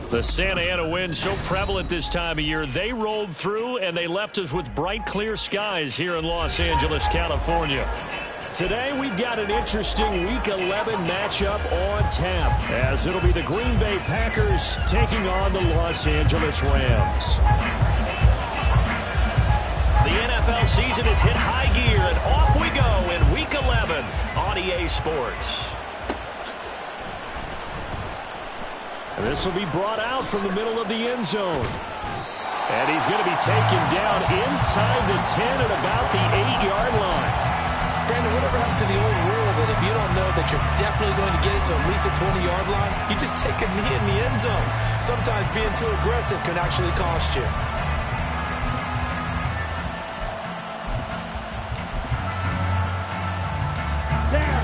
The Santa Ana wind so prevalent this time of year, they rolled through and they left us with bright, clear skies here in Los Angeles, California. Today, we've got an interesting Week 11 matchup on tap, as it'll be the Green Bay Packers taking on the Los Angeles Rams. The NFL season has hit high gear, and off we go in Week 11 on EA Sports. And this will be brought out from the middle of the end zone. And he's going to be taken down inside the 10 at about the 8-yard line. Brandon, whatever happened to the old rule that if you don't know that you're definitely going to get it to at least a 20-yard line, you just take a knee in the end zone. Sometimes being too aggressive can actually cost you. There.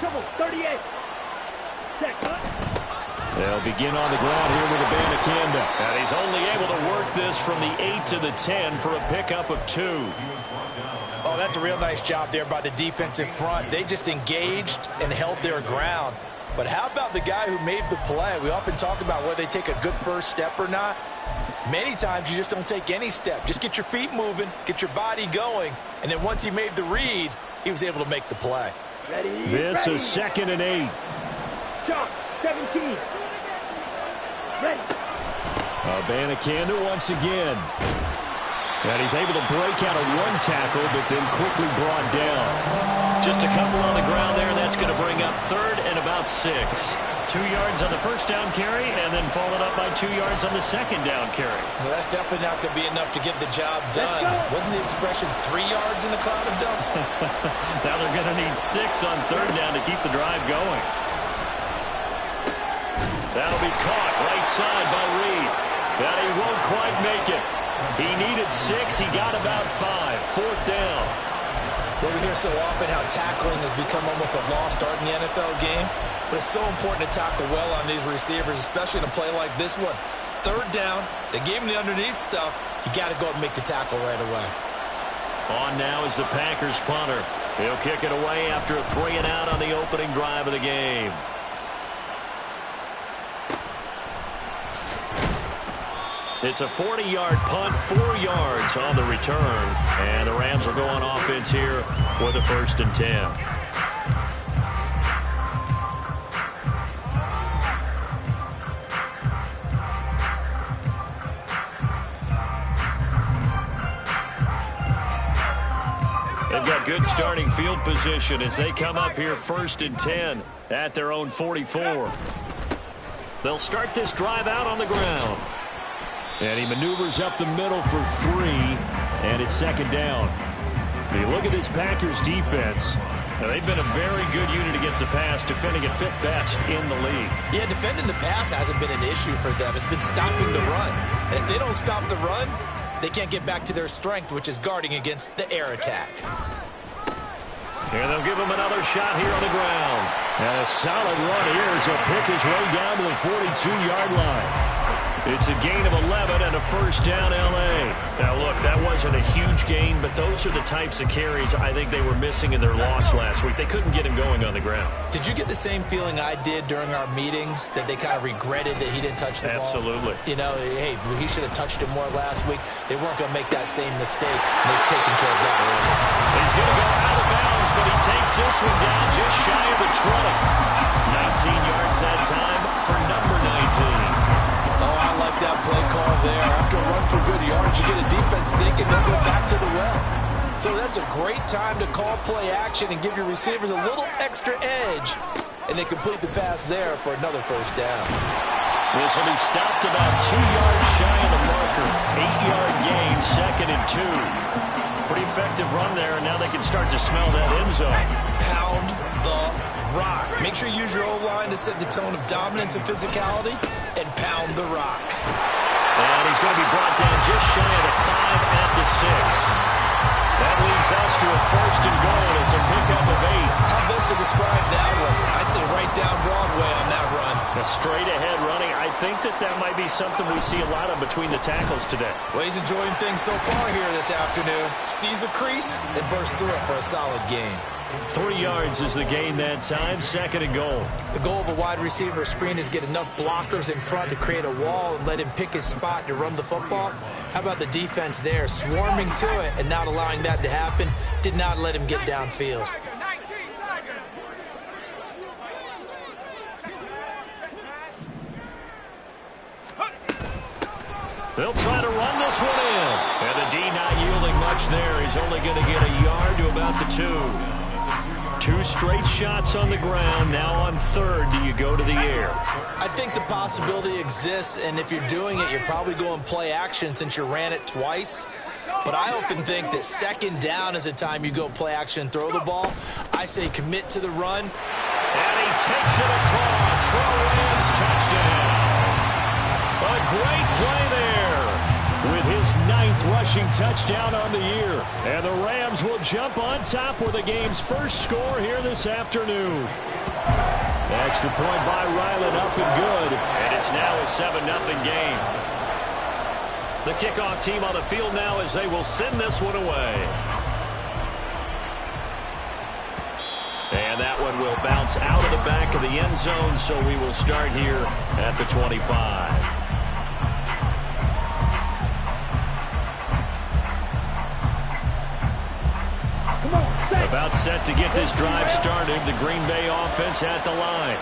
Double 38. They'll begin on the ground here with Abanikanda. And he's only able to work this from the 8 to the 10 for a pickup of 2. Oh, that's a real nice job there by the defense in front. They just engaged and held their ground. But how about the guy who made the play? We often talk about whether they take a good first step or not. Many times you just don't take any step. Just get your feet moving, get your body going, and then once he made the read, he was able to make the play. This is 2nd and 8. Shot, 17. Ready. Abanikanda once again. And he's able to break out of one tackle, but then quickly brought down. Just a couple on the ground there. That's going to bring up 3rd and about 6. 2 yards on the first down carry, and then followed up by 2 yards on the second down carry. Well, that's definitely not going to be enough to get the job done. Wasn't the expression 3 yards in a cloud of dust? Now they're going to need 6 on 3rd down to keep the drive going. That'll be caught right side by Reed. And he won't quite make it. He needed 6. He got about 5. 4th down. Well, we hear so often how tackling has become almost a lost art in the NFL game. But it's so important to tackle well on these receivers, especially in a play like this one. 3rd down, they gave him the underneath stuff. You got to go and make the tackle right away. On now is the Packers punter. He'll kick it away after a 3 and out on the opening drive of the game. It's a 40-yard punt, 4 yards on the return. And the Rams will go on offense here with a 1st and 10. They've got good starting field position as they come up here 1st and 10 at their own 44. They'll start this drive out on the ground. And he maneuvers up the middle for 3, and it's 2nd down. When you look at this Packers defense, they've been a very good unit against the pass, defending at 5th best in the league. Yeah, defending the pass hasn't been an issue for them. It's been stopping the run. And if they don't stop the run, they can't get back to their strength, which is guarding against the air attack. And they'll give him another shot here on the ground. And a solid run here as he'll pick his way down to the 42-yard line. It's a gain of 11 and a 1st down, L.A. Now, look, that wasn't a huge gain, but those are the types of carries I think they were missing in their loss last week. They couldn't get him going on the ground. Did you get the same feeling I did during our meetings, that they kind of regretted that he didn't touch the ball? Absolutely. You know, hey, he should have touched it more last week. They weren't going to make that same mistake, and they've taken care of that early. He's going to go out of bounds, but he takes this one down just shy of the 20. 19 yards that time for number 19. Oh, I like that play call there. After a run for good yards, you get a defense thinking they'll go back to the well. So that's a great time to call play action and give your receivers a little extra edge. And they complete the pass there for another 1st down. This will be stopped about 2 yards shy of the marker. 8-yard gain, 2nd and 2. Pretty effective run there, and now they can start to smell that end zone. Pound the rock. Make sure you use your O-line to set the tone of dominance and physicality, and pound the rock. And he's going to be brought down just shy of the 5 at the 6. That leads us to a 1st and goal. It's a pickup of 8. How best to describe that one? I'd say right down Broadway on that run. A straight-ahead running. I think that might be something we see a lot of between the tackles today. Well, he's enjoying things so far here this afternoon. Sees a crease and bursts through it for a solid gain. 3 yards is the gain that time, 2nd and goal. The goal of a wide receiver screen is get enough blockers in front to create a wall and let him pick his spot to run the football. How about the defense there, swarming to it and not allowing that to happen? Did not let him get downfield. They'll try to run this one in. And the D not yielding much there. He's only going to get a yard to about the 2. 2 straight shots on the ground. Now on 3rd, do you go to the air? I think the possibility exists, and if you're doing it, you're probably going play action since you ran it twice. But I often think that 2nd down is the time you go play action and throw the ball. I say commit to the run. And he takes it across for a Rams touchdown. A great play there with his 9th rushing touchdown on the year. And the Rams will jump on top with the game's first score here this afternoon. Extra point by Ryland, up and good. And it's now a 7-0 game. The kickoff team on the field now as they will send this one away. And that one will bounce out of the back of the end zone, so we will start here at the 25. About set to get this drive started. The Green Bay offense at the line.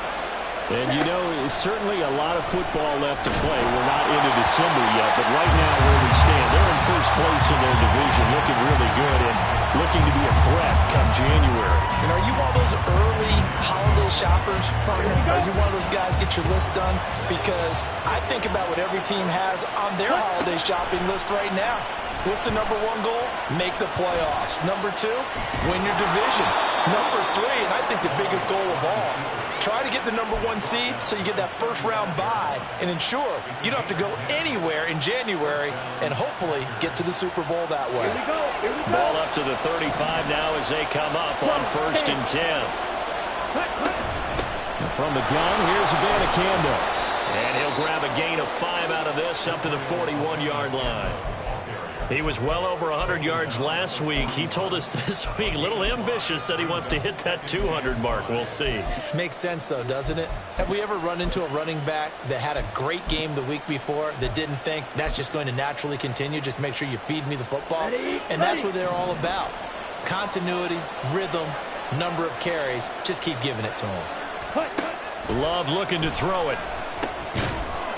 And, you know, it's certainly a lot of football left to play. We're not into December yet, but right now where we stand, they're in first place in their division, looking really good and looking to be a threat come January. And are you one of those early holiday shoppers, partner? Are you one of those guys get your list done? Because I think about what every team has on their holiday shopping list right now. What's the number 1 goal? Make the playoffs. Number 2, win your division. Number 3, and I think the biggest goal of all, try to get the number 1 seed so you get that first-round bye and ensure you don't have to go anywhere in January and hopefully get to the Super Bowl that way. Here we go. Here we go. Ball up to the 35 now as they come up on 1st and 10. And from the gun, here's Abanikanda. And he'll grab a gain of 5 out of this up to the 41-yard line. He was well over 100 yards last week. He told us this week, a little ambitious, said he wants to hit that 200 mark. We'll see. Makes sense, though, doesn't it? Have we ever run into a running back that had a great game the week before that didn't think that's just going to naturally continue? Just make sure you feed me the football. And that's what they're all about. Continuity, rhythm, number of carries. Just keep giving it to him. Love looking to throw it.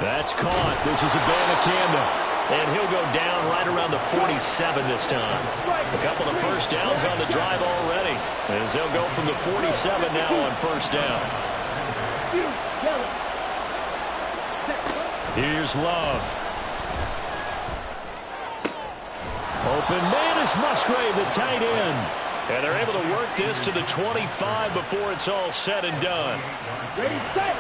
That's caught. This is Abanikanda. And he'll go down right around the 47 this time. A couple of first downs on the drive already, as they'll go from the 47 now on 1st down. Here's Love. Open man is Musgrave, the tight end. And they're able to work this to the 25 before it's all said and done. Ready, set.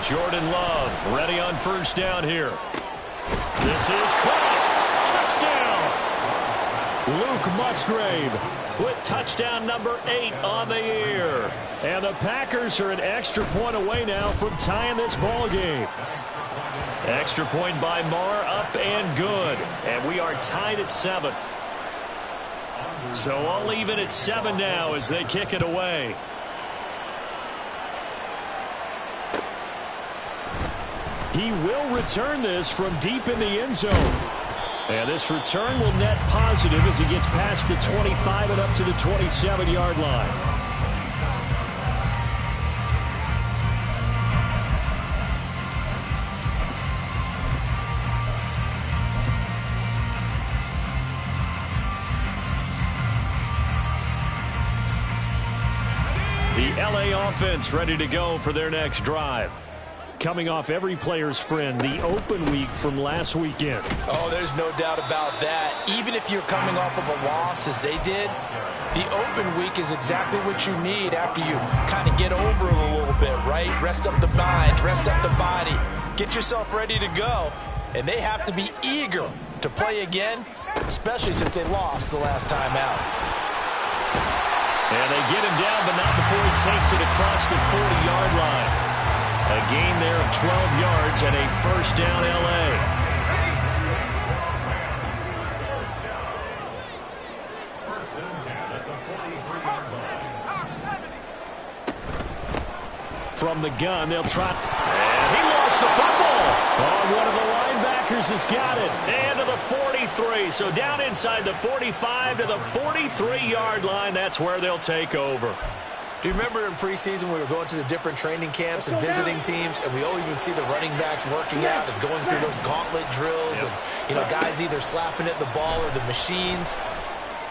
Jordan Love ready on 1st down here. This is caught. Touchdown. Luke Musgrave with touchdown number 8 on the year. And the Packers are an extra point away now from tying this ball game. Extra point by Marr, up and good. And we are tied at 7. So all even at 7 now as they kick it away. He will return this from deep in the end zone. And this return will net positive as he gets past the 25 and up to the 27-yard line. The LA offense ready to go for their next drive. Coming off every player's friend, the open week from last weekend. Oh, there's no doubt about that. Even if you're coming off of a loss as they did, the open week is exactly what you need after you kind of get over it a little bit, right? Rest up the mind, rest up the body, get yourself ready to go. And they have to be eager to play again, especially since they lost the last time out. And they get him down, but not before he takes it across the 40-yard line. A gain there of 12 yards and a first down L.A. From the gun, they'll try. And he lost the football. Oh, one of the linebackers has got it. And to the 43. So down inside the 45 to the 43-yard line. That's where they'll take over. Do you remember in preseason we were going to the different training camps and visiting teams, and we always would see the running backs working out and going through those gauntlet drills, and, you know, guys either slapping at the ball or the machines.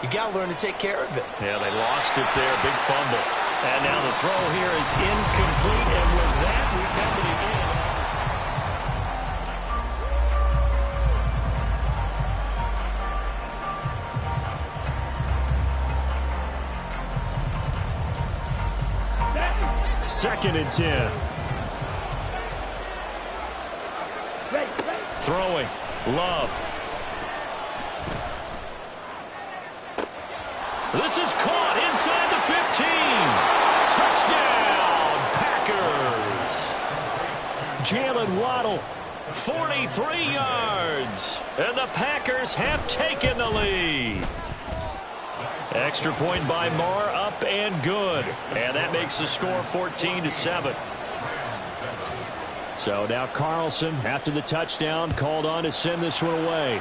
You got to learn to take care of it. Yeah, they lost it there. Big fumble. And now the throw here is incomplete, and with that, we come to the end. Second and 10. Throwing. Love. This is caught inside the 15. Touchdown, Packers. Jalen Waddle, 43 yards. And the Packers have taken the lead. Extra point by Marr, up and good. And that makes the score 14-7. So now Carlson, after the touchdown, called on to send this one away.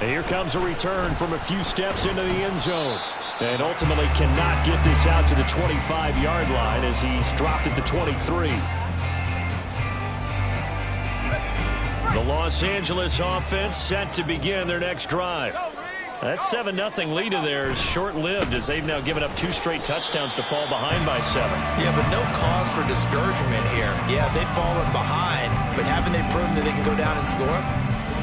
And here comes a return from a few steps into the end zone. And ultimately cannot get this out to the 25-yard line as he's dropped at the 23. The Los Angeles offense set to begin their next drive. That 7-0 lead of theirs short-lived as they've now given up 2 straight touchdowns to fall behind by 7. Yeah, but no cause for discouragement here. Yeah, they've fallen behind, but haven't they proven that they can go down and score?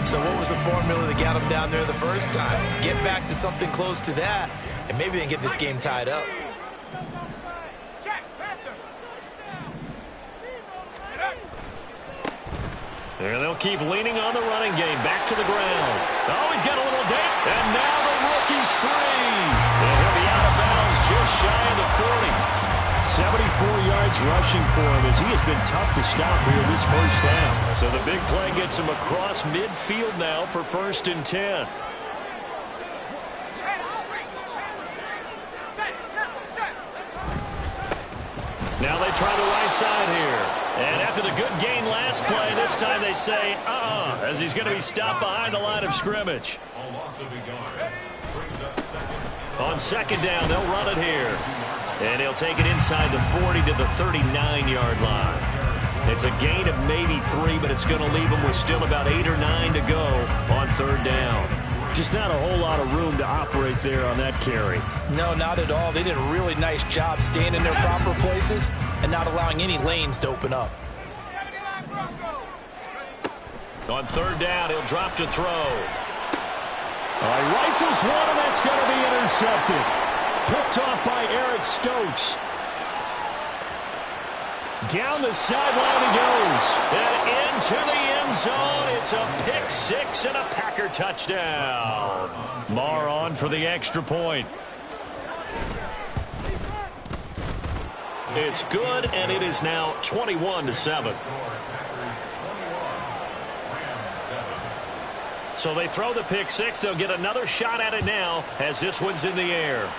So what was the formula that got them down there the first time? Get back to something close to that, and maybe they can get this game tied up. And they'll keep leaning on the running game. Back to the ground. Oh, he's got a little dip. And now the rookie's free. And he'll be out of bounds just shy of the 40. 74 yards rushing for him as he has been tough to stop here this first half. So the big play gets him across midfield now for 1st and 10. Now they try the right side here. And after the good gain last play, this time they say, as he's going to be stopped behind the line of scrimmage. On second down, they'll run it here. And he'll take it inside the 40 to the 39-yard line. It's a gain of maybe 3, but it's going to leave him with still about 8 or 9 to go on 3rd down. Just not a whole lot of room to operate there on that carry. No, not at all. They did a really nice job staying in their proper places and not allowing any lanes to open up. On 3rd down, he'll drop to throw. Rifles one, and that's going to be intercepted. Picked off by Eric Stokes. Down the sideline he goes. And into the end zone. It's a pick 6 and a Packer touchdown. Marr on for the extra point. It's good, and it is now 21-7. So they throw the pick 6. They'll get another shot at it now as this one's in the air.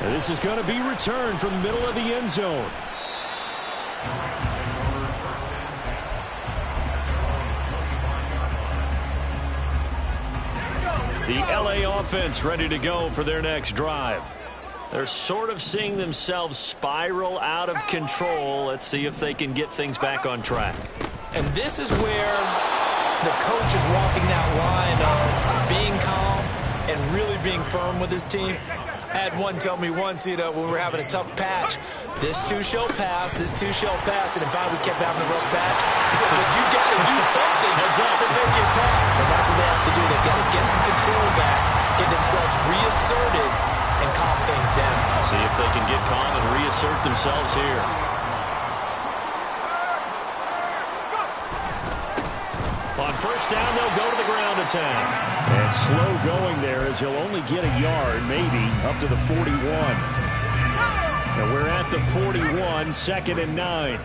And this is going to be returned from the middle of the end zone. The LA offense ready to go for their next drive. They're sort of seeing themselves spiral out of control. Let's see if they can get things back on track. And this is where the coach is walking that line of being calm and really being firm with his team. I had one tell me once, when we were having a tough patch, this too shall pass, this too shall pass, and finally we kept having a rough patch. He said, but you got to do something to make it pass, and that's what they have to do. They've got to get some control back, get themselves reasserted, and calm things down. See if they can get calm and reassert themselves here. On first down, they'll go to the ground attack. And slow going there as he'll only get a yard, maybe, up to the 41. And we're at the 41, 2nd and 9.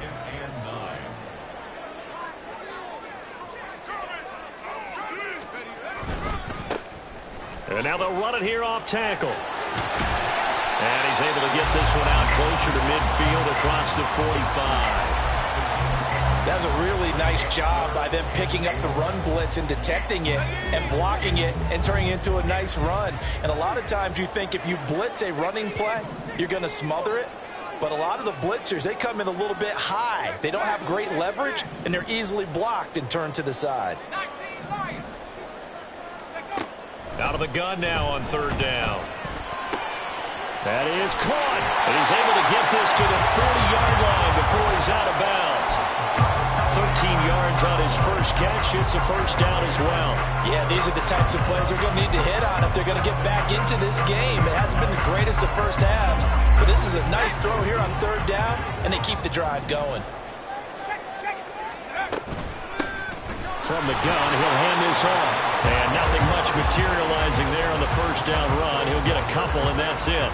And now they'll run it here off tackle. And he's able to get this one out closer to midfield across the 45. That's a really nice job by them picking up the run blitz and detecting it and blocking it and turning it into a nice run. And a lot of times you think if you blitz a running play, you're going to smother it. But a lot of the blitzers, they come in a little bit high. They don't have great leverage, and they're easily blocked and turned to the side. Out of the gun now on third down. That is caught. And he's able to get this to the 40-yard line before he's out of bounds. 13 yards on his first catch. It's a first down as well. Yeah, these are the types of plays they're going to need to hit on if they're going to get back into this game. It hasn't been the greatest of first halves, but this is a nice throw here on third down, and they keep the drive going. From the gun, he'll hand this off. And nothing much materializing there on the first down run. He'll get a couple, and that's it.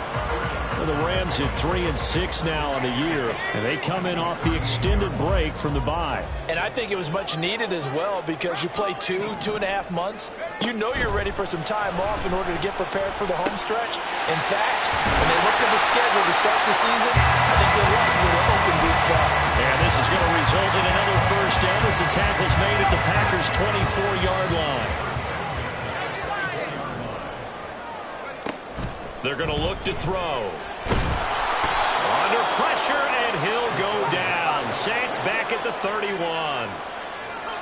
Well, the Rams at 3-6 now on the year, and they come in off the extended break from the bye. And I think it was much needed as well because you play 2.5 months. You know you're ready for some time off in order to get prepared for the home stretch. In fact, when they looked at the schedule to start the season, I think they liked where the open week fell. And this is going to result in another first down as the tackle's made at the Packers' 24-yard line. They're going to look to throw. Under pressure, and he'll go down. Sacked back at the 31.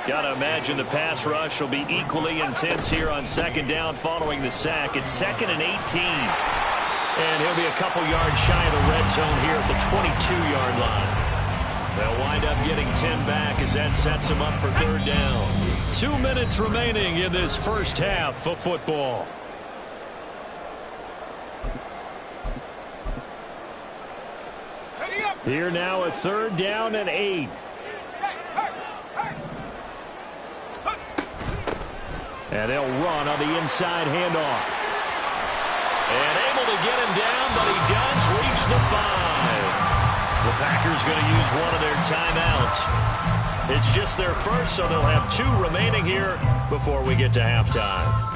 Got to imagine the pass rush will be equally intense here on second down following the sack. It's 2nd and 18. And he'll be a couple yards shy of the red zone here at the 22-yard line. They'll wind up getting 10 back as that sets them up for third down. 2 minutes remaining in this first half of football. Here now a third down and 8. And they'll run on the inside handoff. And able to get him down, but he does reach the 5. The Packers going to use one of their timeouts. It's just their first, so they'll have 2 remaining here before we get to halftime.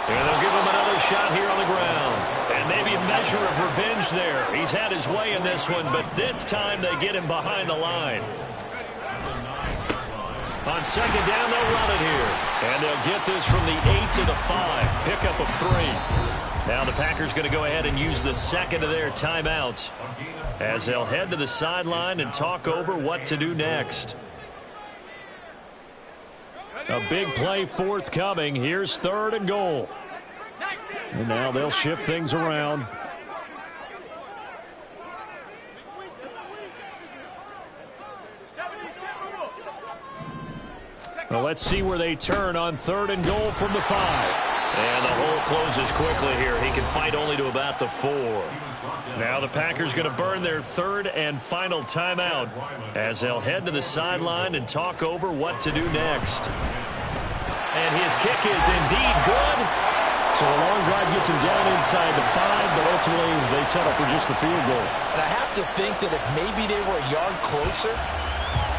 And they'll give him another shot here on the ground. And maybe a measure of revenge there. He's had his way in this one, but this time they get him behind the line. On second down, they'll run it here. And they'll get this from the 8 to the 5. Pickup of 3. Now the Packers going to go ahead and use the second of their timeouts as they'll head to the sideline and talk over what to do next. A big play forthcoming. Here's 3rd and goal. And now they'll shift things around. Well, let's see where they turn on 3rd and goal from the 5. And the hole closes quickly here. He can fight only to about the 4. Now the Packers going to burn their 3rd and final timeout as they'll head to the sideline and talk over what to do next. And his kick is indeed good. So a long drive gets him down inside the 5, but ultimately they settle for just the field goal. And I have to think that if maybe they were a yard closer,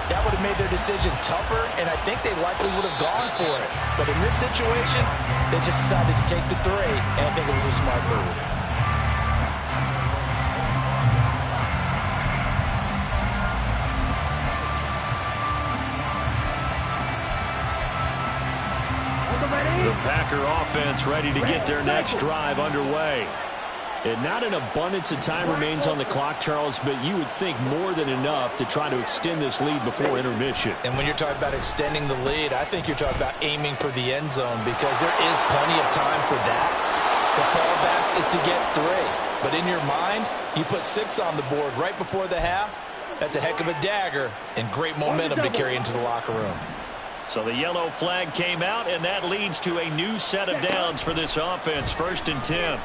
that would have made their decision tougher, and I think they likely would have gone for it. But in this situation, they just decided to take the 3, and I think it was a smart move. The Packer offense ready to get their next drive underway. And not an abundance of time remains on the clock, Charles, but you would think more than enough to try to extend this lead before intermission. And when you're talking about extending the lead, I think you're talking about aiming for the end zone because there is plenty of time for that. The fallback is to get 3. But in your mind, you put 6 on the board right before the half. That's a heck of a dagger and great momentum to carry into the locker room. So the yellow flag came out, and that leads to a new set of downs for this offense. 1st and 10.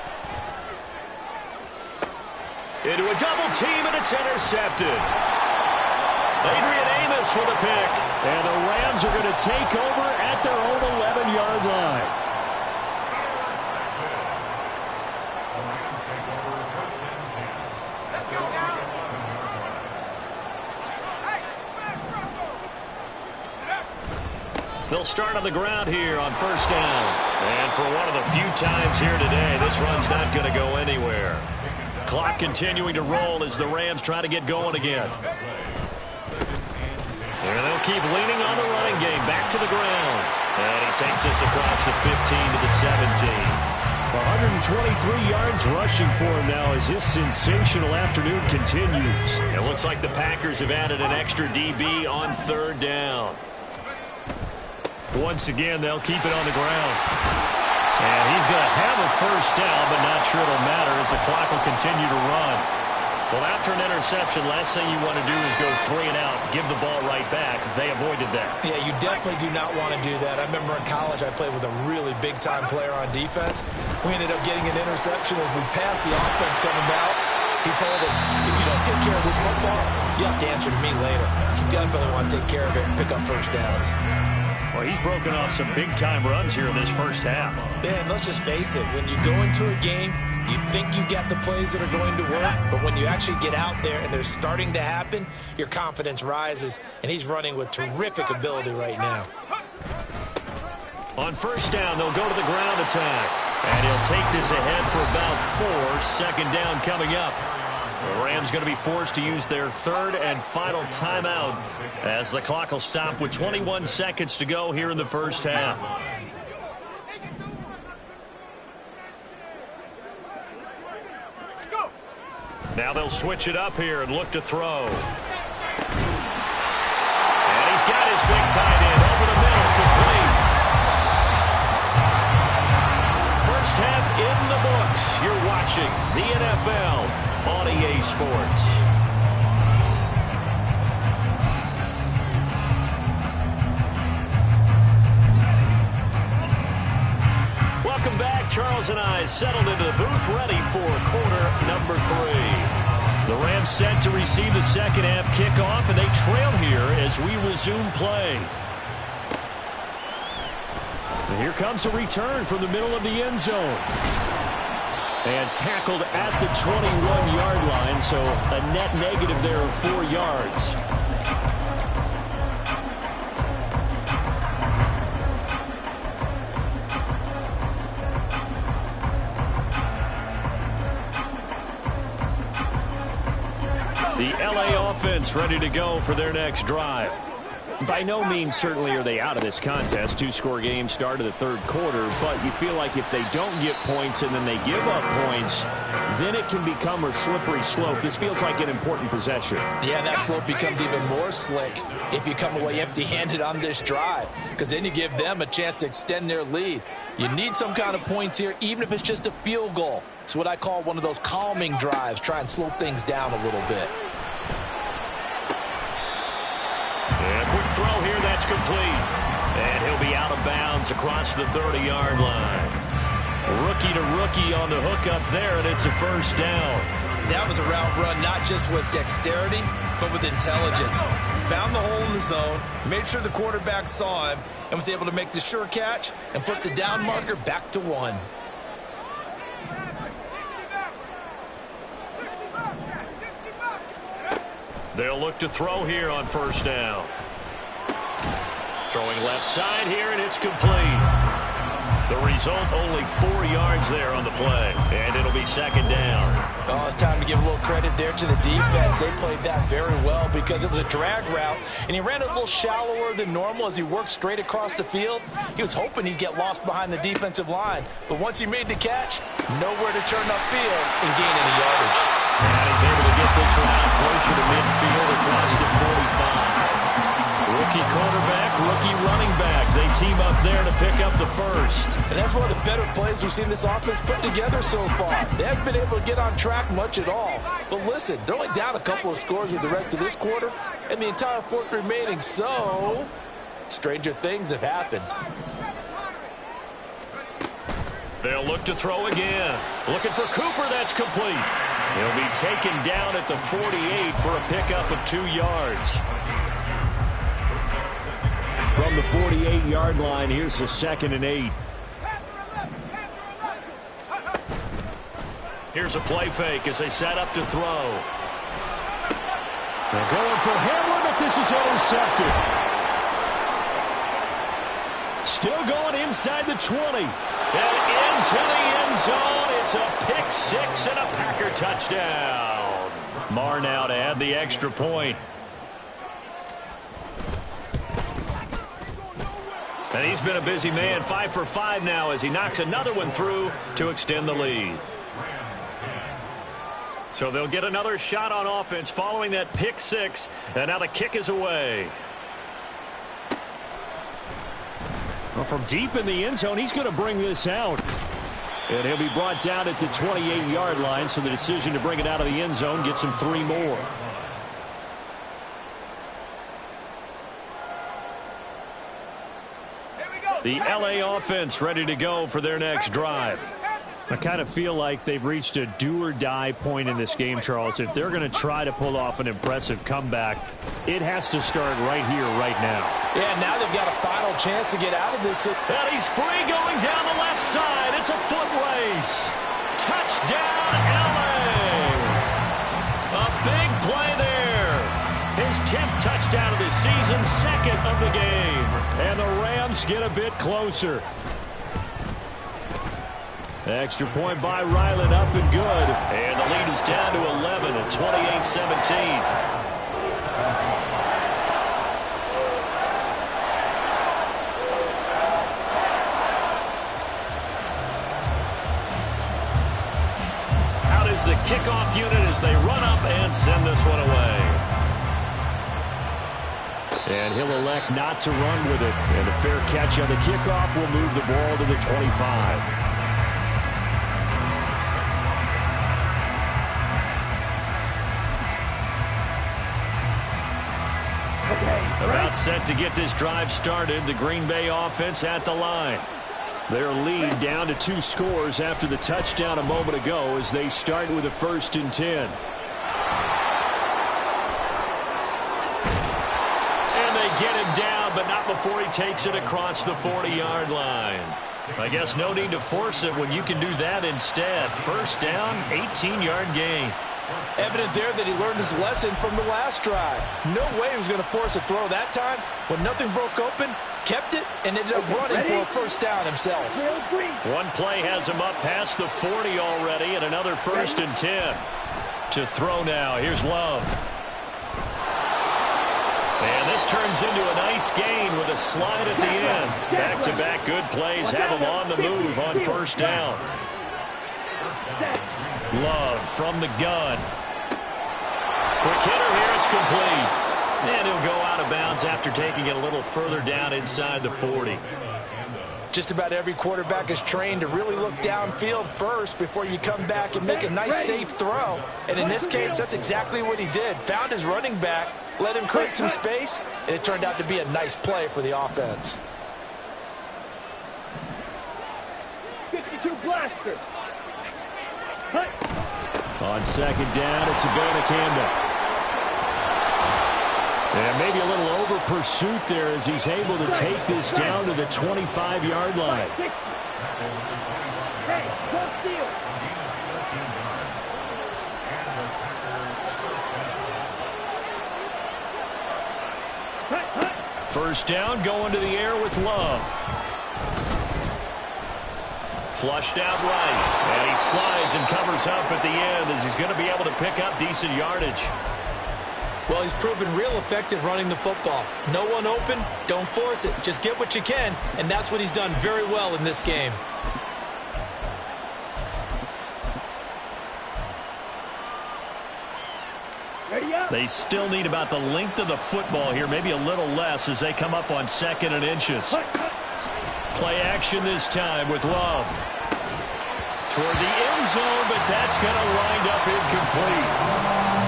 Into a double team, and it's intercepted. Adrian Amos with a pick. And the Rams are going to take over at their own 11-yard line. They'll start on the ground here on first down. And for one of the few times here today, this run's not going to go anywhere. Clock continuing to roll as the Rams try to get going again. And they'll keep leaning on the running game. Back to the ground. And he takes us across the 15 to the 17. 123 yards rushing for him now as his sensational afternoon continues. It looks like the Packers have added an extra DB on third down. Once again, they'll keep it on the ground. And he's going to have a first down, but not sure it'll matter as the clock will continue to run. Well, after an interception, last thing you want to do is go 3 and out, give the ball right back. They avoided that. Yeah, you definitely do not want to do that. I remember in college I played with a really big-time player on defense. We ended up getting an interception as we passed the offense coming out. He told him, if you don't take care of this football, you have to answer to me later. You definitely want to take care of it and pick up first downs. Well, he's broken off some big-time runs here in this first half. Yeah, and let's just face it. When you go into a game, you think you got the plays that are going to work, but when you actually get out there and they're starting to happen, your confidence rises, and he's running with terrific ability right now. On first down, they'll go to the ground attack, and he'll take this ahead for about 4. Second down coming up. The Rams going to be forced to use their third and final timeout as the clock will stop with 21 seconds to go here in the first half. Now they'll switch it up here and look to throw. And he's got his big tight end over the middle, complete. First half in the books. You're watching the NFL on EA Sports. Welcome back. Charles and I settled into the booth, ready for quarter number 3. The Rams set to receive the second half kickoff, and they trail here as we resume play. And here comes a return from the middle of the end zone. And tackled at the 21-yard line, so a net negative there of 4 yards. The LA offense ready to go for their next drive. By no means certainly are they out of this contest. 2-score game start of the third quarter, but you feel like if they don't get points and then they give up points, then it can become a slippery slope. This feels like an important possession. Yeah, that slope becomes even more slick if you come away empty-handed on this drive, because then you give them a chance to extend their lead. You need some kind of points here, even if it's just a field goal. It's what I call one of those calming drives. Try and slow things down a little bit. And a quick throw here, that's complete. And he'll be out of bounds across the 30-yard line. Rookie to rookie on the hook up there, and it's a first down. That was a route run not just with dexterity, but with intelligence. Found the hole in the zone, made sure the quarterback saw him, and was able to make the sure catch and flip the down marker back to 1. They'll look to throw here on first down. Throwing left side here, and it's complete. The result, only 4 yards there on the play, and it'll be second down. Oh, it's time to give a little credit there to the defense. They played that very well because it was a drag route, and he ran it a little shallower than normal as he worked straight across the field. He was hoping he'd get lost behind the defensive line, but once he made the catch, nowhere to turn upfield and gain any yardage. And he's able to get this one out closer to midfield across the 45. Rookie quarterback, rookie running back. They team up there to pick up the first. And that's one of the better plays we've seen this offense put together so far. They haven't been able to get on track much at all. But listen, they're only down a couple of scores with the rest of this quarter and the entire fourth remaining. So, stranger things have happened. They'll look to throw again. Looking for Cooper, that's complete. He'll be taken down at the 48 for a pickup of 2 yards. From the 48-yard line, here's the 2nd and 8. Here's a play fake as they set up to throw. They're going for Hamlin, but this is intercepted. Still going inside the 20. And into the end zone. It's a pick six and a Packer touchdown. Marr now to add the extra point. And he's been a busy man, 5 for 5 now as he knocks another one through to extend the lead. So they'll get another shot on offense following that pick six, and now the kick is away. Well, from deep in the end zone, he's going to bring this out. And he'll be brought down at the 28-yard line, so the decision to bring it out of the end zone gets him 3 more. The LA offense ready to go for their next drive. I kind of feel like they've reached a do-or-die point in this game, Charles. If they're going to try to pull off an impressive comeback, it has to start right here, right now. Yeah, now they've got a final chance to get out of this. And he's free going down the left side. It's a foot race. Touchdown, LA. A big play there. His 10th touchdown of the season, 2nd of the game. And the Rams get a bit closer. Extra point by Ryland, up and good. And the lead is down to 11 at 28-17. Out is the kickoff unit as they run up and send this one away. And he'll elect not to run with it. And a fair catch on the kickoff will move the ball to the 25. About set to get this drive started. The Green Bay offense at the line. Their lead down to 2 scores after the touchdown a moment ago as they start with a 1st and 10. And they get him down, but not before he takes it across the 40-yard line. I guess no need to force it when you can do that instead. 1st down, 18-yard gain. Evident there that he learned his lesson from the last drive. No way he was going to force a throw that time. When nothing broke open, kept it, and ended up running for a 1st down himself. One play has him up past the 40 already, and another 1st and 10. To throw now, here's Love. And this turns into a nice gain with a slide at the end. Back-to-back good plays have him on the move on 1st down. Love from the gun. Quick hitter here, it's complete. And he'll go out of bounds after taking it a little further down inside the 40. Just about every quarterback is trained to really look downfield first before you come back and make a nice safe throw. And in this case, that's exactly what he did. Found his running back, let him create some space, and it turned out to be a nice play for the offense. 52 blaster. On 2nd down, it's Abanikanda. And maybe a little over pursuit there as he's able to take this down to the 25-yard line. Hey, don't steal. First down, going to the air with Love. Flushed out right, and he slides and covers up at the end as he's going to be able to pick up decent yardage. Well, he's proven real effective running the football. No one open, don't force it. Just get what you can, and that's what he's done very well in this game. They still need about the length of the football here, maybe a little less as they come up on 2nd and inches. Play action this time with Love. Toward the end zone, but that's going to wind up incomplete.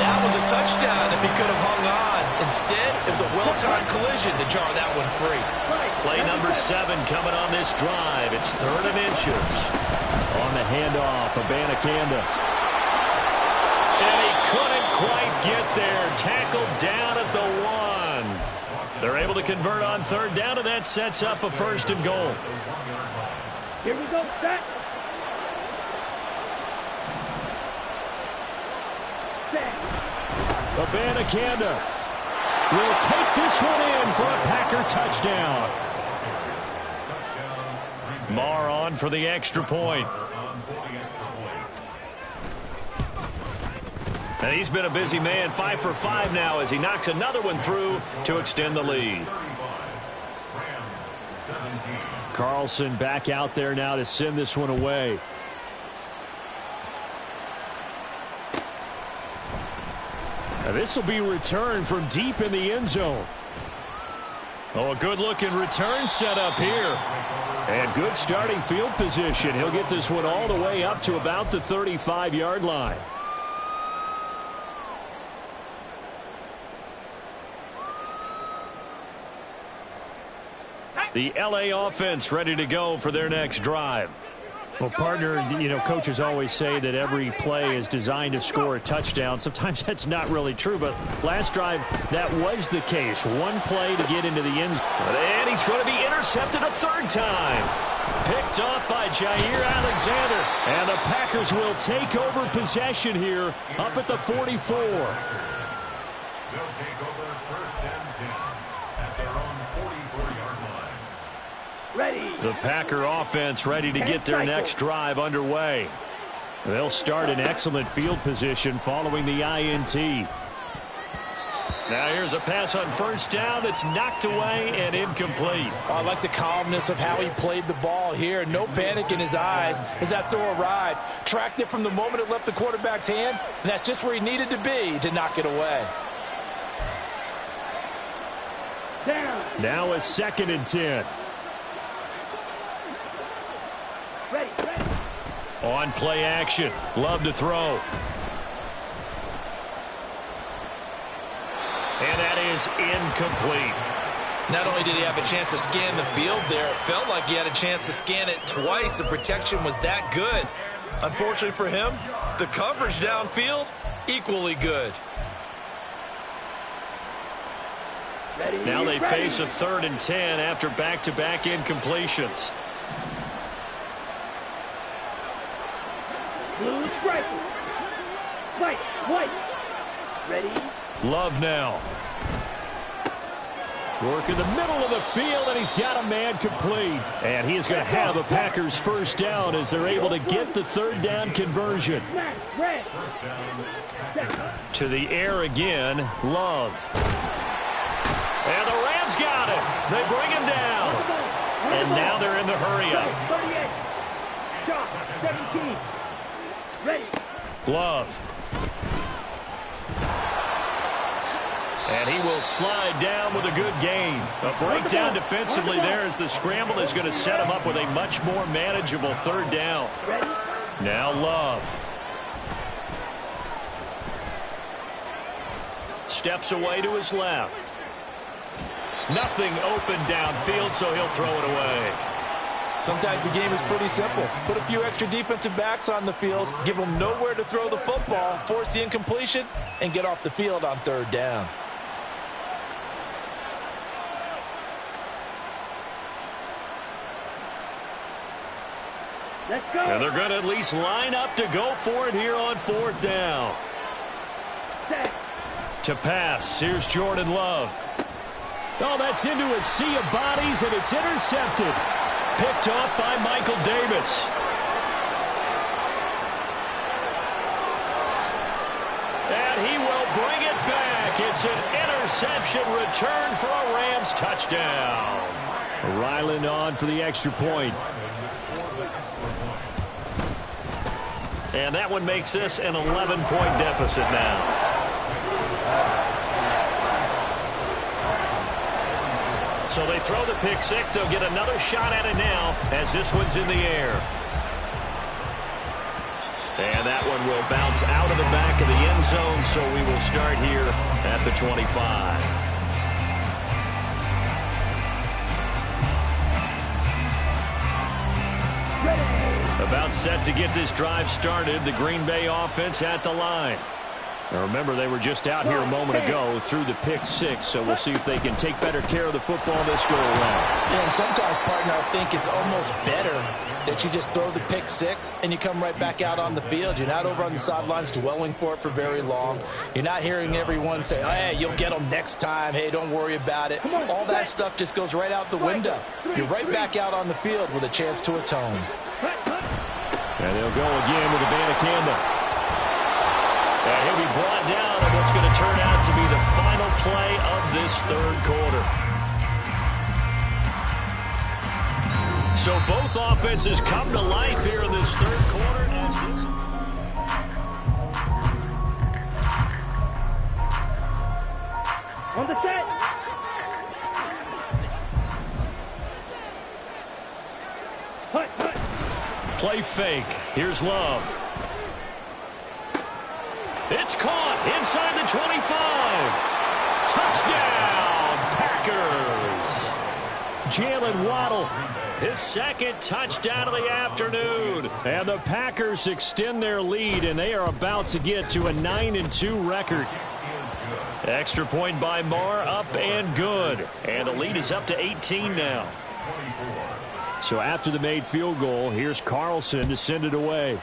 That was a touchdown if he could have hung on. Instead, it was a well-timed collision to jar that one free. Play number 7 coming on this drive. It's 3rd and inches. On the handoff, Abanikanda. to convert on third down, and that sets up a 1st and goal. Here we go, set. Abanikanda will take this one in for a Packer touchdown. Marr on for the extra point. And he's been a busy man, 5 for 5 now as he knocks another one through to extend the lead. Carlson back out there now to send this one away. Now this will be returned from deep in the end zone. Oh, a good-looking return set up here. And good starting field position. He'll get this one all the way up to about the 35-yard line. The LA offense ready to go for their next drive. Well, partner, coaches always say that every play is designed to score a touchdown. Sometimes that's not really true, but last drive, that was the case. One play to get into the end zone. And he's going to be intercepted a 3rd time. Picked off by Jair Alexander. And the Packers will take over possession here up at the 44. They'll take over 1st and 10 at their own 44-yard line. Ready. The Packer offense ready to get their next drive underway. They'll start in excellent field position following the INT. Now here's a pass on 1st down that's knocked away and incomplete. I like the calmness of how he played the ball here. No panic in his eyes as that throw arrived. Tracked it from the moment it left the quarterback's hand, and that's just where he needed to be to knock it away. Down. Now a 2nd and 10. Ready. On play action. Love to throw. And that is incomplete. Not only did he have a chance to scan the field there, it felt like he had a chance to scan it twice. The protection was that good. Unfortunately for him, the coverage downfield, equally good. Ready. Now they face a 3rd and 10 after back-to-back incompletions. Blue striker. White. Ready. Love now. Work in the middle of the field, and he's got a man complete. And he is going to have a Packers 1st down as they're able to get the 3rd down conversion. Red. To the air again, Love. And the Rams got it. They bring him down. And now they're in the hurry-up. 38. Shot. 17. Ready. Love. And he will slide down with a good gain. A breakdown defensively there as the scramble is going to set him up with a much more manageable 3rd down. Ready. Now Love. Steps away to his left. Nothing open downfield, so he'll throw it away. Sometimes the game is pretty simple. Put a few extra defensive backs on the field, give them nowhere to throw the football, force the incompletion, and get off the field on 3rd down. Let's go. And they're going to at least line up to go for it here on 4th down. Set. To pass, here's Jordan Love. Oh, that's into a sea of bodies, and it's intercepted. Picked off by Michael Davis. And he will bring it back. It's an interception return for a Rams touchdown. Ryland on for the extra point. And that one makes this an 11-point deficit now. So they throw the pick 6. They'll get another shot at it now as this one's in the air. And that one will bounce out of the back of the end zone, so we will start here at the 25. About set to get this drive started. The Green Bay offense at the line. Now remember, they were just out here a moment ago through the pick six, so we'll see if they can take better care of the football this go around. Yeah, and sometimes, partner, I think it's almost better that you just throw the pick six and you come right back out on the field. You're not over on the sidelines dwelling for it for very long. You're not hearing everyone say, hey, you'll get them next time. Hey, don't worry about it. All that stuff just goes right out the window. You're right back out on the field with a chance to atone. And they'll go again with Abanikanda. And he'll be brought down in what's going to turn out to be the final play of this third quarter. So both offenses come to life here in this third quarter. On the set. Hut, hut. Play fake. Here's Love. It's caught inside the 25. Touchdown, Packers. Jalen Waddle, his second touchdown of the afternoon. And the Packers extend their lead, and they are about to get to a 9-2 record. Extra point by Marr, up and good. And the lead is up to 18 now. So after the made field goal, here's Carlson to send it away.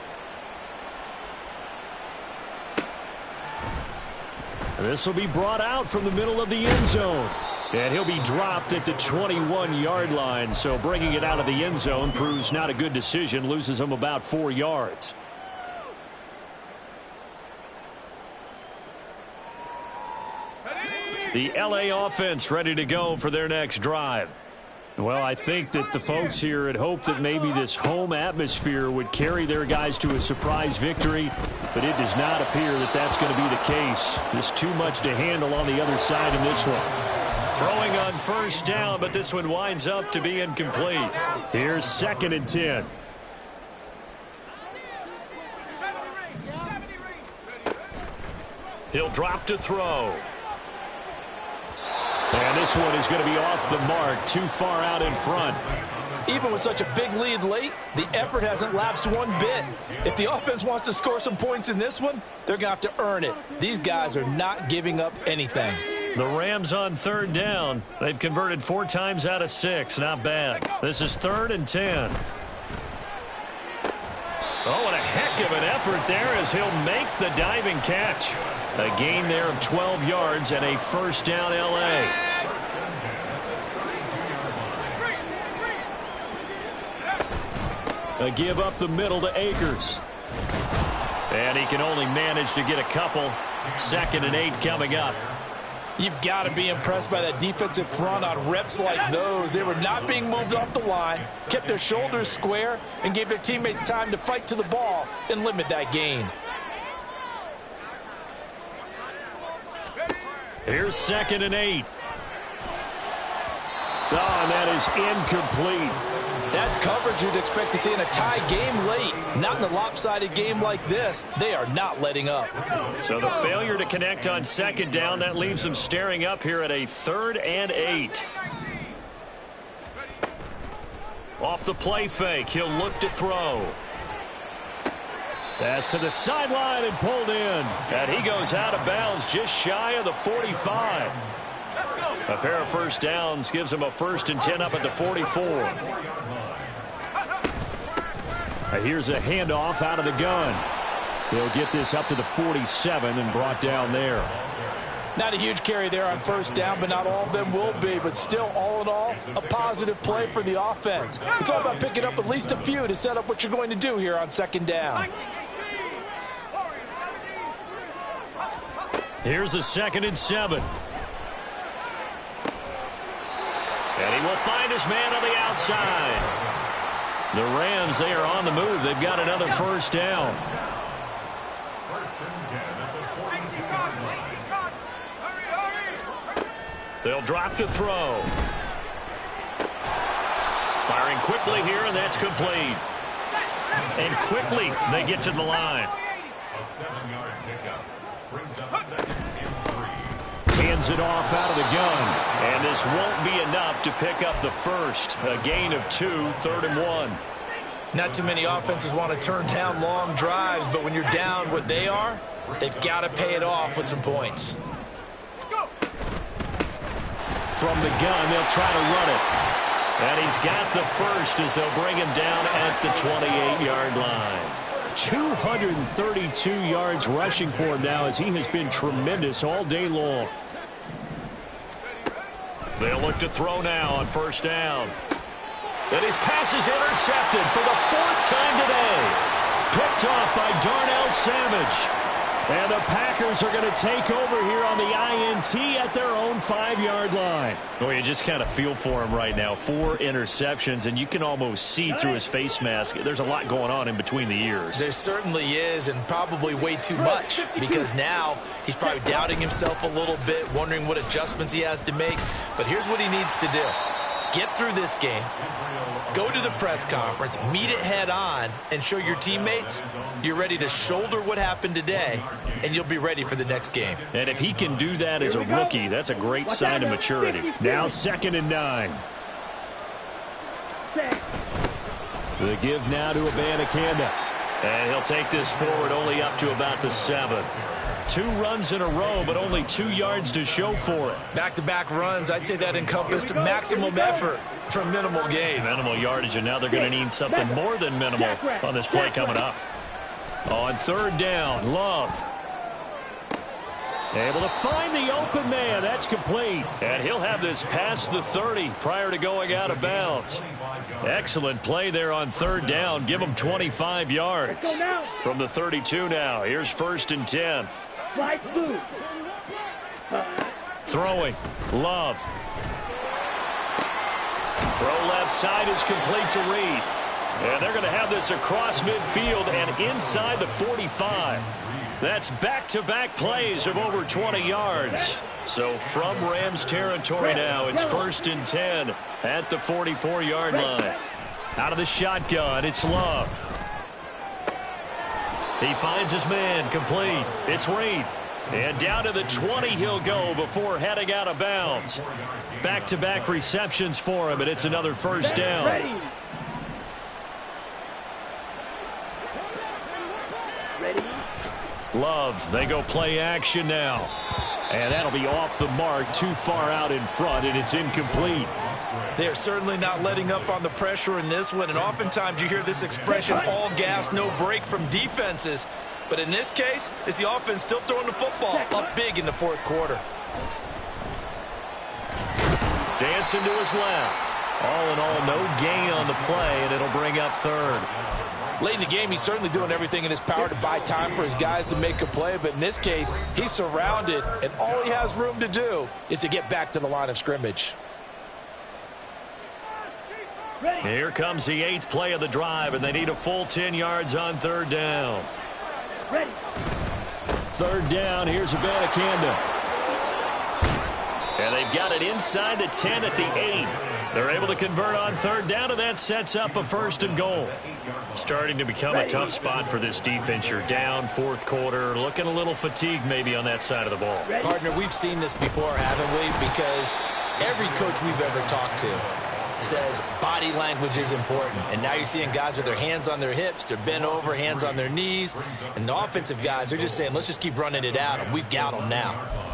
This will be brought out from the middle of the end zone. And he'll be dropped at the 21-yard line. So bringing it out of the end zone proves not a good decision. Loses him about 4 yards. The LA offense ready to go for their next drive. Well, I think that the folks here had hoped that maybe this home atmosphere would carry their guys to a surprise victory, but it does not appear that that's going to be the case. Just too much to handle on the other side in this one. Throwing on first down, but this one winds up to be incomplete. Here's 2nd and 10. He'll drop to throw. And this one is going to be off the mark, too far out in front. Even with such a big lead late, the effort hasn't lapsed one bit. If the offense wants to score some points in this one, they're going to have to earn it. These guys are not giving up anything. The Rams on 3rd down. They've converted 4 times out of 6. Not bad. This is 3rd and 10. Oh, and a heck of an effort there as he'll make the diving catch. A gain there of 12 yards and a first down LA. A give up the middle to Akers. And he can only manage to get a couple. 2nd and 8 coming up. You've got to be impressed by that defensive front on reps like those. They were not being moved off the line, kept their shoulders square, and gave their teammates time to fight to the ball and limit that gain. Here's 2nd and 8. Oh, and that is incomplete. That's coverage you'd expect to see in a tie game late. Not in a lopsided game like this. They are not letting up. So the failure to connect on 2nd down, that leaves them staring up here at a 3rd and 8. Off the play fake, he'll look to throw. Pass to the sideline and pulled in. And he goes out of bounds just shy of the 45. A pair of first downs gives him a 1st and 10 up at the 44. Here's a handoff out of the gun. He'll get this up to the 47 and brought down there. Not a huge carry there on first down, but not all of them will be. But still, all in all, a positive play for the offense. It's all about picking up at least a few to set up what you're going to do here on 2nd down. Here's a 2nd and 7. And he will find his man on the outside. The Rams, they are on the move. They've got another first down. 1st and 10 at the 42-yard line. They'll drop to throw. Firing quickly here, and that's complete. And quickly they get to the line. A 7-yard pickup brings up 2nd and 3. Hands it off out of the gun. And this won't be enough to pick up the first. A gain of 2, 3rd and 1. Not too many offenses want to turn down long drives, but when you're down what they are, They've got to pay it off with some points. From the gun, they'll try to run it. And he's got the first as they'll bring him down at the 28-yard line. 232 yards rushing for him now, as he has been tremendous all day long. They'll look to throw now on first down. And his pass is intercepted for the 4th time today. Picked off by Darnell Savage. And the Packers are going to take over here on the INT at their own 5-yard line. Well, you just kind of feel for him right now. 4 interceptions, and you can almost see through his face mask. There's a lot going on in between the ears. There certainly is, and probably way too much, because now he's probably doubting himself a little bit, wondering what adjustments he has to make. But here's what he needs to do. Get through this game, go to the press conference, meet it head on, and show your teammates you're ready to shoulder what happened today, and you'll be ready for the next game. And if he can do that as a rookie, that's a great sign of maturity. Now 2nd and 9. The give now to Abanikanda. And he'll take this forward only up to about the 7. 2 runs in a row, but only 2 yards to show for it. Back-to-back runs, I'd say that encompassed maximum effort from minimal gain. Minimal yardage, and now they're going to need something more than minimal on this play coming up. On 3rd down, Love. Able to find the open man. That's complete. And he'll have this past the 30 prior to going out of bounds. Excellent play there on 3rd down. Give him 25 yards. From the 32 now. Here's 1st and 10. Throwing. Love. Throw left side is complete to Reed. And they're going to have this across midfield and inside the 45. That's back-to-back plays of over 20 yards. So from Rams territory now, it's 1st and 10 at the 44-yard line. Out of the shotgun, it's Love. He finds his man, complete. It's Reed. And down to the 20 he'll go before heading out of bounds. Back-to-back receptions for him, and it's another 1st down. Love, they go play action now. And that'll be off the mark, too far out in front, and it's incomplete. They're certainly not letting up on the pressure in this one, and oftentimes you hear this expression, all gas, no break from defenses. But in this case, it's the offense still throwing the football up big in the 4th quarter. Dancing to his left. All in all, no gain on the play, and it'll bring up 3rd. Late in the game, he's certainly doing everything in his power to buy time for his guys to make a play. But in this case, he's surrounded, and all he has room to do is to get back to the line of scrimmage. Here comes the 8th play of the drive, and they need a full 10 yards on 3rd down. 3rd down, here's Abanikanda. And they've got it inside the 10 at the 8. They're able to convert on 3rd down, and that sets up a 1st and goal. Starting to become a tough spot for this defense. You're down 4th quarter, looking a little fatigued maybe on that side of the ball. Partner, we've seen this before, haven't we? Because every coach we've ever talked to says body language is important. And now you're seeing guys with their hands on their hips, they're bent over, hands on their knees. And the offensive guys, they're just saying, let's just keep running it out, and we've got them now.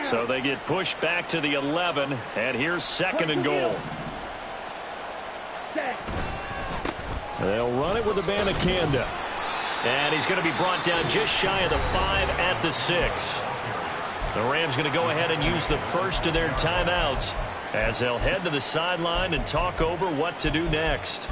So they get pushed back to the 11, and here's 2nd and goal. They'll run it with Abanikanda. And he's going to be brought down just shy of the 5 at the 6. The Rams going to go ahead and use the first of their timeouts as they'll head to the sideline and talk over what to do next.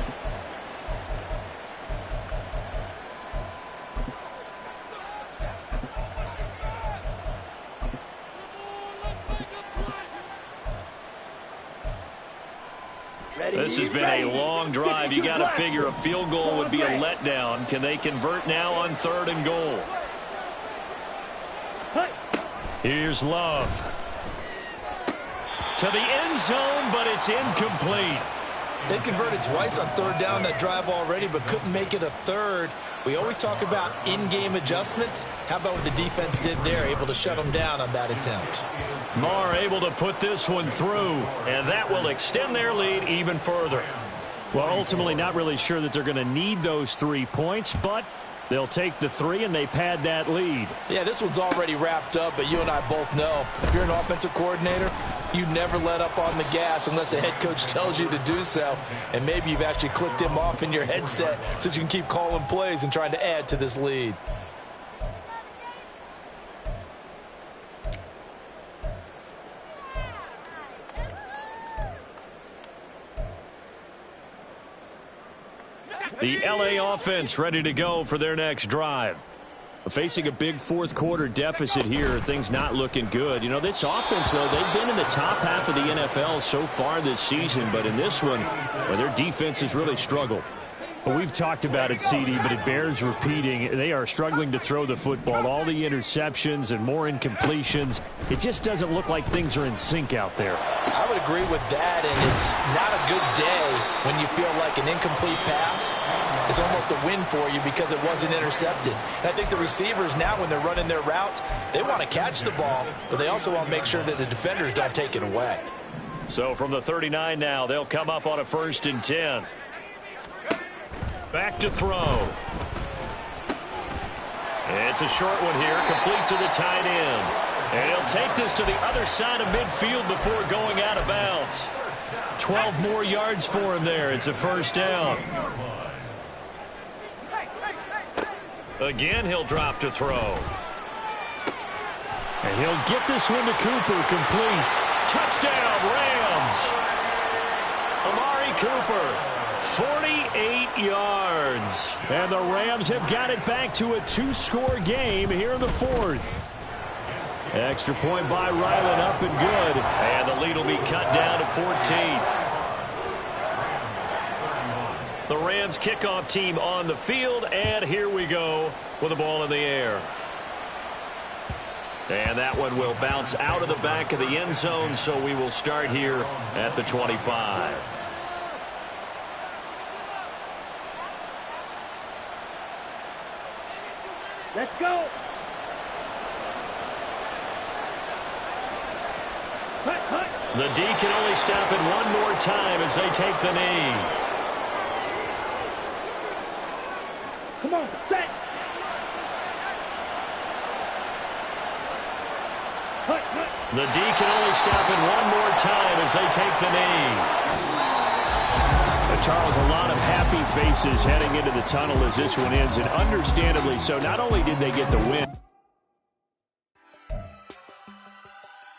This has been a long drive. You got to figure a field goal would be a letdown. Can they convert now on 3rd and goal? Here's Love. To the end zone, but it's incomplete. They converted twice on 3rd down that drive already, but couldn't make it a 3rd. We always talk about in-game adjustments. How about what the defense did there, able to shut them down on that attempt? Marr able to put this one through, and that will extend their lead even further. Well, ultimately not really sure that they're going to need those 3 points, but they'll take the 3 and they pad that lead. Yeah, this one's already wrapped up, but you and I both know if you're an offensive coordinator, you never let up on the gas unless the head coach tells you to do so. And maybe you've actually clicked him off in your headset so you can keep calling plays and trying to add to this lead. The LA offense ready to go for their next drive. Facing a big fourth quarter deficit here, things not looking good. You know, this offense, though, they've been in the top half of the NFL so far this season, but in this one, well, their defense has really struggled. Well, we've talked about it, CD, but it bears repeating. They are struggling to throw the football. All the interceptions and more incompletions. It just doesn't look like things are in sync out there. I would agree with that, and it's not a good day when you feel like an incomplete pass is almost a win for you because it wasn't intercepted. And I think the receivers now, when they're running their routes, they want to catch the ball, but they also want to make sure that the defenders don't take it away. So from the 39 now, they'll come up on a 1st and 10. Back to throw. It's a short one here, complete to the tight end. And he'll take this to the other side of midfield before going out of bounds. 12 more yards for him there. It's a 1st down. Again, he'll drop to throw. And he'll get this one to Cooper, complete. Touchdown, Rams. Amari Cooper, 48 yards. And the Rams have got it back to a 2-score game here in the 4th. Extra point by Ryland, up and good. And the lead will be cut down to 14. The Rams kickoff team on the field, and here we go with the ball in the air. And that one will bounce out of the back of the end zone, so we will start here at the 25. Let's go. Hut, hut. The D can only stop it one more time as they take the knee. Come on, set. Hut, hut. The D can only stop it one more time as they take the knee. Charles, a lot of happy faces heading into the tunnel as this one ends, and understandably so. Not only did they get the win,